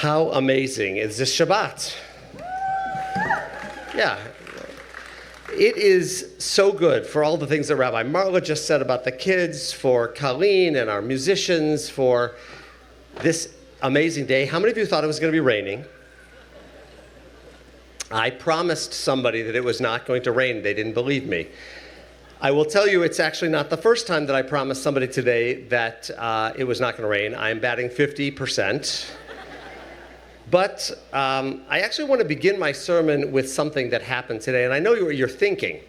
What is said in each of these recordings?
How amazing is this Shabbat? Yeah. It is so good for all the things that Rabbi Marla just said about the kids, for Colleen and our musicians, for this amazing day. How many of you thought it was going to be raining? I promised somebody that it was not going to rain. They didn't believe me. I will tell you, it's actually not the first time that I promised somebody today that it was not going to rain. I am batting 50%. But I actually want to begin my sermon with something that happened today. And I know you're thinking.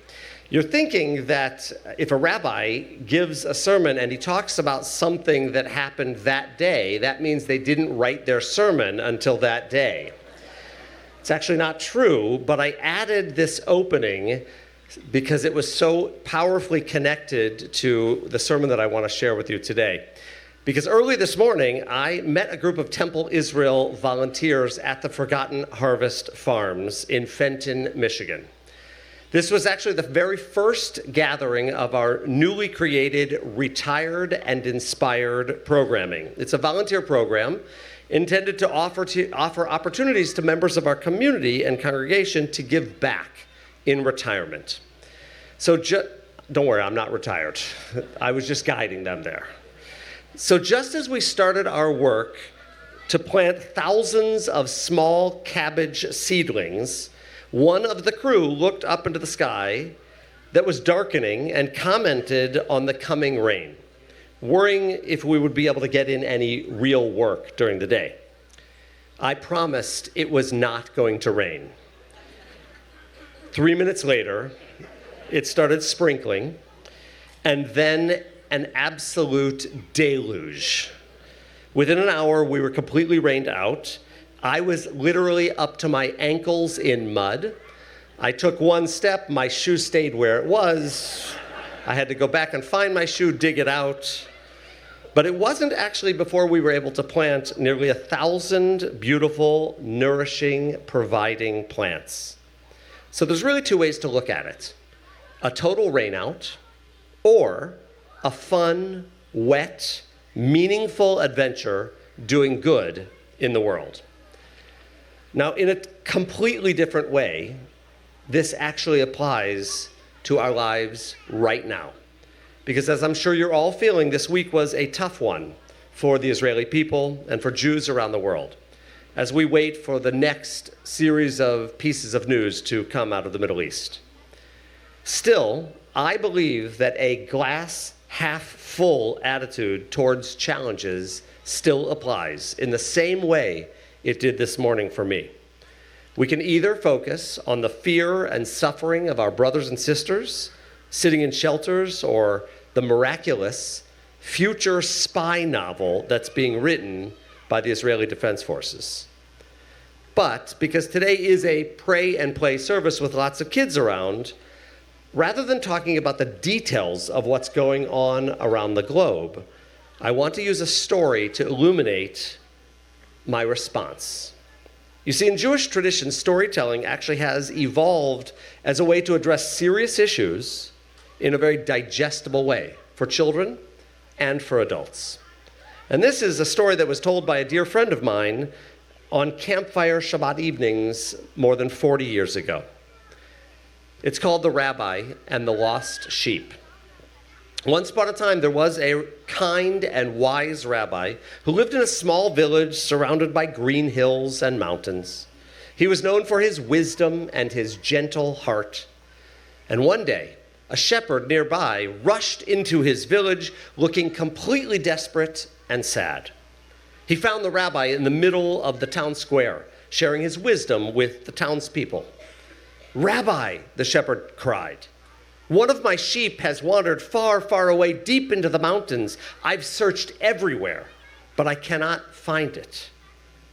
You're thinking that if a rabbi gives a sermon and he talks about something that happened that day, that means they didn't write their sermon until that day. It's actually not true, but I added this opening because it was so powerfully connected to the sermon that I want to share with you today. Because early this morning, I met a group of Temple Israel volunteers at the Forgotten Harvest Farms in Fenton, Michigan. This was actually the very first gathering of our newly created Retired and Inspired programming. It's a volunteer program intended to offer opportunities to members of our community and congregation to give back in retirement. So don't worry, I'm not retired. I was just guiding them there. So just as we started our work to plant thousands of small cabbage seedlings, one of the crew looked up into the sky that was darkening and commented on the coming rain, worrying if we would be able to get in any real work during the day. I promised it was not going to rain. 3 minutes later, it started sprinkling, and then an absolute deluge. Within an hour, we were completely rained out. I was literally up to my ankles in mud. I took one step, my shoe stayed where it was. I had to go back and find my shoe, dig it out. But it wasn't actually before we were able to plant nearly 1,000 beautiful, nourishing, providing plants. So there's really two ways to look at it: a total rainout, or a fun, wet, meaningful adventure doing good in the world. Now, in a completely different way, this actually applies to our lives right now. Because as I'm sure you're all feeling, this week was a tough one for the Israeli people and for Jews around the world, as we wait for the next series of pieces of news to come out of the Middle East. Still, I believe that a glass half full attitude towards challenges still applies in the same way it did this morning for me. We can either focus on the fear and suffering of our brothers and sisters sitting in shelters, or the miraculous future spy novel that's being written by the Israeli Defense Forces. But because today is a pray and play service with lots of kids around, rather than talking about the details of what's going on around the globe, I want to use a story to illuminate my response. You see, in Jewish tradition, storytelling actually has evolved as a way to address serious issues in a very digestible way for children and for adults. And this is a story that was told by a dear friend of mine on campfire Shabbat evenings more than 40 years ago. It's called The Rabbi and the Lost Sheep. Once upon a time, there was a kind and wise rabbi who lived in a small village surrounded by green hills and mountains. He was known for his wisdom and his gentle heart. And one day, a shepherd nearby rushed into his village looking completely desperate and sad. He found the rabbi in the middle of the town square, sharing his wisdom with the townspeople. "Rabbi," the shepherd cried, "one of my sheep has wandered far, far away, deep into the mountains. I've searched everywhere, but I cannot find it.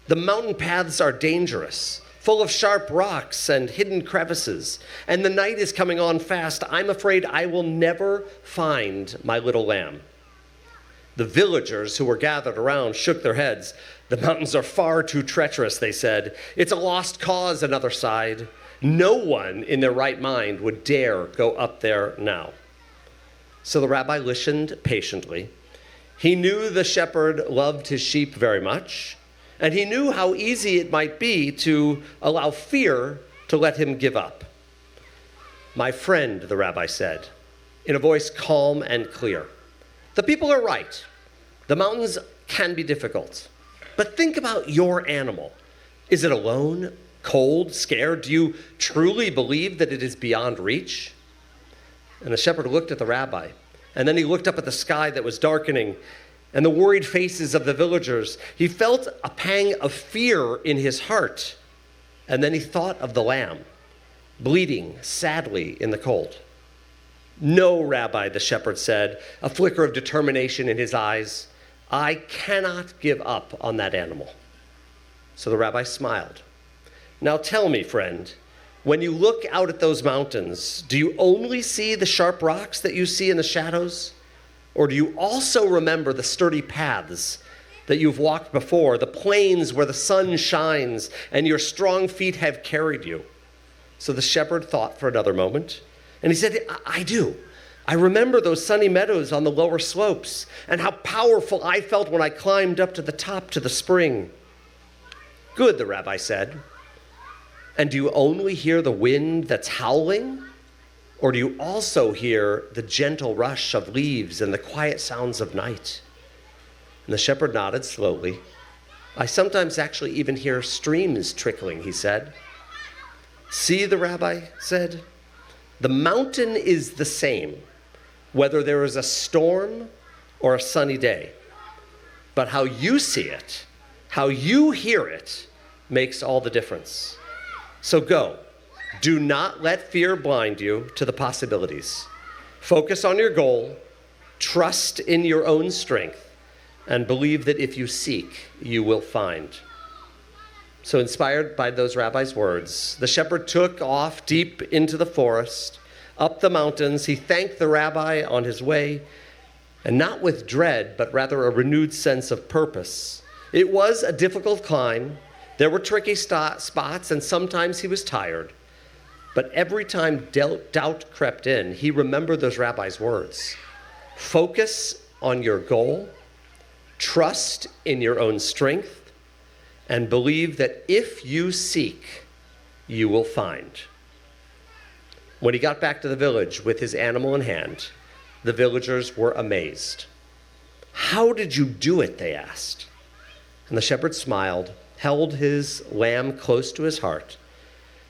The mountain paths are dangerous, full of sharp rocks and hidden crevices, and the night is coming on fast. I'm afraid I will never find my little lamb." The villagers who were gathered around shook their heads. "The mountains are far too treacherous," they said. "It's a lost cause," another sighed. "No one in their right mind would dare go up there now." So the rabbi listened patiently. He knew the shepherd loved his sheep very much, And he knew how easy it might be to allow fear to let him give up. "My friend," the rabbi said, in a voice calm and clear, "the people are right. The mountains can be difficult. But think about your animal. Is it alone, cold, scared? Do you truly believe that it is beyond reach?" And the shepherd looked at the rabbi, and then he looked up at the sky that was darkening and the worried faces of the villagers. He felt a pang of fear in his heart, and then he thought of the lamb, bleeding sadly in the cold. "No, Rabbi," the shepherd said, a flicker of determination in his eyes. "I cannot give up on that animal." So the rabbi smiled. "Now tell me, friend, when you look out at those mountains, do you only see the sharp rocks that you see in the shadows? Or do you also remember the sturdy paths that you've walked before, the plains where the sun shines and your strong feet have carried you?" So the shepherd thought for another moment, and he said, I do. I remember those sunny meadows on the lower slopes and how powerful I felt when I climbed up to the top to the spring." "Good," the rabbi said. "And do you only hear the wind that's howling? Or do you also hear the gentle rush of leaves and the quiet sounds of night?" And the shepherd nodded slowly. "I sometimes actually even hear streams trickling," he said. "See," the rabbi said, "the mountain is the same, whether there is a storm or a sunny day. But how you see it, how you hear it, makes all the difference. So go. Do not let fear blind you to the possibilities. Focus on your goal, trust in your own strength, and believe that if you seek, you will find." So inspired by those rabbis' words, the shepherd took off deep into the forest, up the mountains. He thanked the rabbi on his way, and not with dread, but rather a renewed sense of purpose. It was a difficult climb. There were tricky spots, and sometimes he was tired. But every time doubt crept in, he remembered those rabbis' words. Focus on your goal, trust in your own strength, and believe that if you seek, you will find. When he got back to the village with his animal in hand, the villagers were amazed. "How did you do it?" they asked. And the shepherd smiled, held his lamb close to his heart,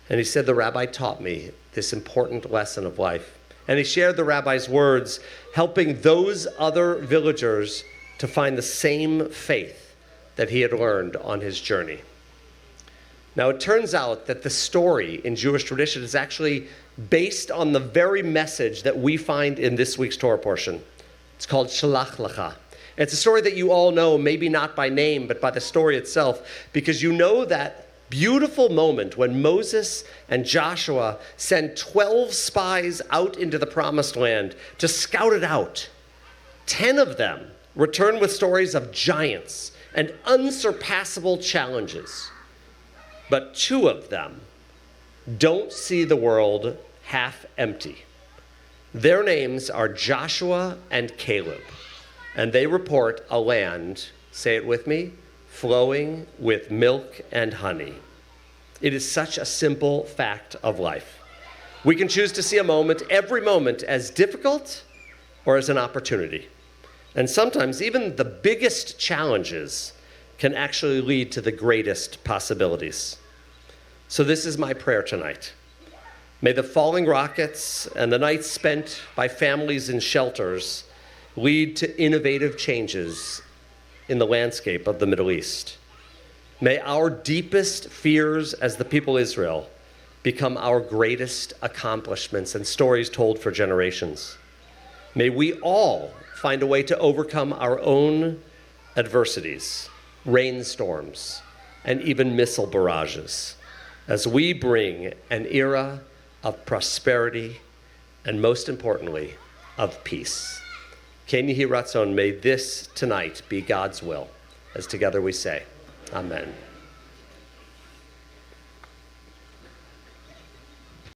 and he said, "The rabbi taught me this important lesson of life." And he shared the rabbi's words, helping those other villagers to find the same faith that he had learned on his journey. Now, it turns out that the story in Jewish tradition is actually based on the very message that we find in this week's Torah portion. It's called Shalach Lecha. It's a story that you all know, maybe not by name, but by the story itself, because you know that beautiful moment when Moses and Joshua sent 12 spies out into the promised land to scout it out. 10 of them return with stories of giants and unsurpassable challenges. But 2 of them don't see the world half empty. Their names are Joshua and Caleb, and they report a land, say it with me, flowing with milk and honey. It is such a simple fact of life. We can choose to see a moment, every moment, as difficult or as an opportunity. And sometimes even the biggest challenges can actually lead to the greatest possibilities. So this is my prayer tonight. May the falling rockets and the nights spent by families in shelters lead to innovative changes in the landscape of the Middle East. May our deepest fears as the people of Israel become our greatest accomplishments and stories told for generations. May we all find a way to overcome our own adversities, rainstorms, and even missile barrages as we bring an era of prosperity and, most importantly, of peace. Ken Yehi Ratzon, may this tonight be God's will, as together we say, Amen.